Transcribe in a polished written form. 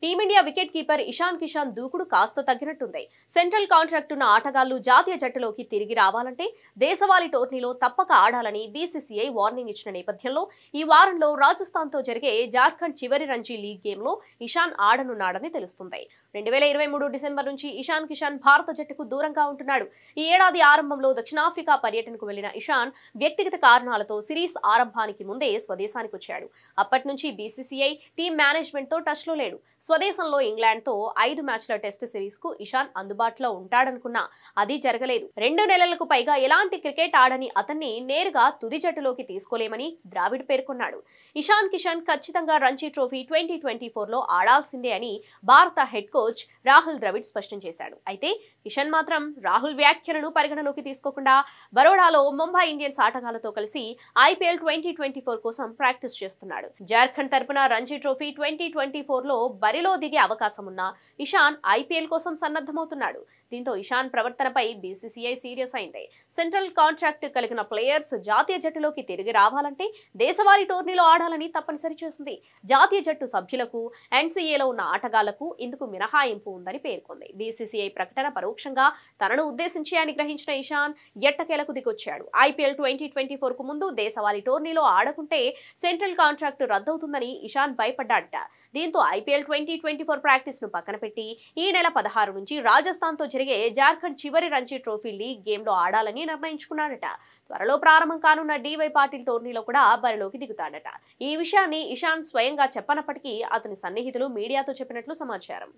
Team India wicket keeper Ishan Kishan దూకుడు కాస్త తగ్గినట్టుంది. Central contract ఉన్న ఆటగాళ్లు జాతీయ జట్టులోకి తిరిగి రావాలంటే దేశవాళీ టోర్నీలో తప్పక ఆడాలని బీసీసీఐ వార్నింగ్ ఇచ్చిన నేపథ్యంలో ఈ వారంలో రాజస్థాన్తో జరిగే జార్ఖండ్ చివరి రంజీ లీగ్ గేమ్లో ఇషాన్ ఆడనున్నాడని తెలుస్తుంది. 2023 డిసెంబర్ నుంచి ఇషాన్ కిషాన్ భారత జట్టుకు దూరంగా ఉంటున్నాడు. ఈ ఏడాది ఆరంభంలో దక్షిణాఫ్రికా పర్యటనకు వెళ్లిన ఇషాన్ వ్యక్తిగత కారణాలతో సిరీస్ ఆరంభానికి ముందే స్వదేశానికి వచ్చాడు. అప్పటి నుంచి బీసీసీఐ టీం మేనేజ్మెంట్ తో టచ్ లో లేడు. స్వదేశంలో ఇంగ్లాండ్ తో 5 మ్యాచ్ల టెస్ట్ సిరీస్ కు ఇషాన్ అందుబాటులో ఉంటాడనుకున్నా అది జరగలేదు. 2 నెలలకు పైగా ఎలాంటి క్రికెట్ ఆడని అతన్ని నేరుగా తుది జట్టులోకి తీసుకోలేమని ద్రావిడ్ పేర్కొన్నాడు. ఇషాన్ కిషాన్ ఖచ్చితంగా రంజీ ట్రోఫీ 2024లో ఆడాల్సిందే అని భారత హెడ్ కోచ్ రాహుల్ ద్రవిడ్ స్పష్టం చేశాడు. అయితే కిషన్ మాత్రం రాహుల్ వ్యాఖ్యలను పరిగణలోకి తీసుకోకుండా బరోడాలో ముంబై ఇండియన్స్ ఆటగాళ్లతో కలిసి ఐపీఎల్ 2024 కోసం ప్రాక్టీస్ చేస్తున్నాడు. జార్ఖండ్ తరపున రంజీ ట్రోఫీ 2024లో బరిలో దిగే అవకాశం ఉన్న ఇషాన్ ఐపీఎల్ కోసం సన్నద్ధమవుతున్నాడు. దీంతో ఇషాన్ ప్రవర్తనపై బీసీసీఐ సీరియస్ అయింది. సెంట్రల్ కాంట్రాక్ట్ కలిగిన ప్లేయర్స్ జాతీయ జట్టులోకి తిరిగి రావాలంటే దేశవాళీ టోర్నీలో ఆడాలని తప్పనిసరి చేసింది. జాతీయ జట్టు సభ్యులకు ఎన్సీఏలో ఉన్న ఆటగాళ్లకు ఇందుకు మినహాయింపు ఉందని పేర్కొంది. బీసీసీఐ ప్రకటన పరోక్షంగా తనను ఉద్దేశించి అని గ్రహించిన ఇషాన్ ఎట్టకేలకు దిగొచ్చాడు. ఐపీఎల్ 2024 కు ముందు దేశవాళీ టోర్నీలో ఆడకుంటే సెంట్రల్ కాంట్రాక్ట్ రద్దవుతుందని ఇషాన్ భయపడ్డాడట. దీంతో ఐపీఎల్ 2024 ప్రాక్టీస్ ను పక్కన పెట్టి ఈ నెల 16 నుంచి రాజస్థాన్ తో జరిగే జార్ఖండ్ చివరి రంజీ ట్రోఫీ లీగ్ గేమ్ లో ఆడాలని నిర్ణయించుకున్నాడట. త్వరలో ప్రారంభం కానున్న డీవై పాటిల్ టోర్నీలో కూడా బరిలోకి దిగుతాడట. ఈ విషయాన్ని ఇషాన్ స్వయంగా చెప్పనప్పటికీ అతని సన్నిహితులు మీడియాతో చెప్పినట్లు సమాచారం.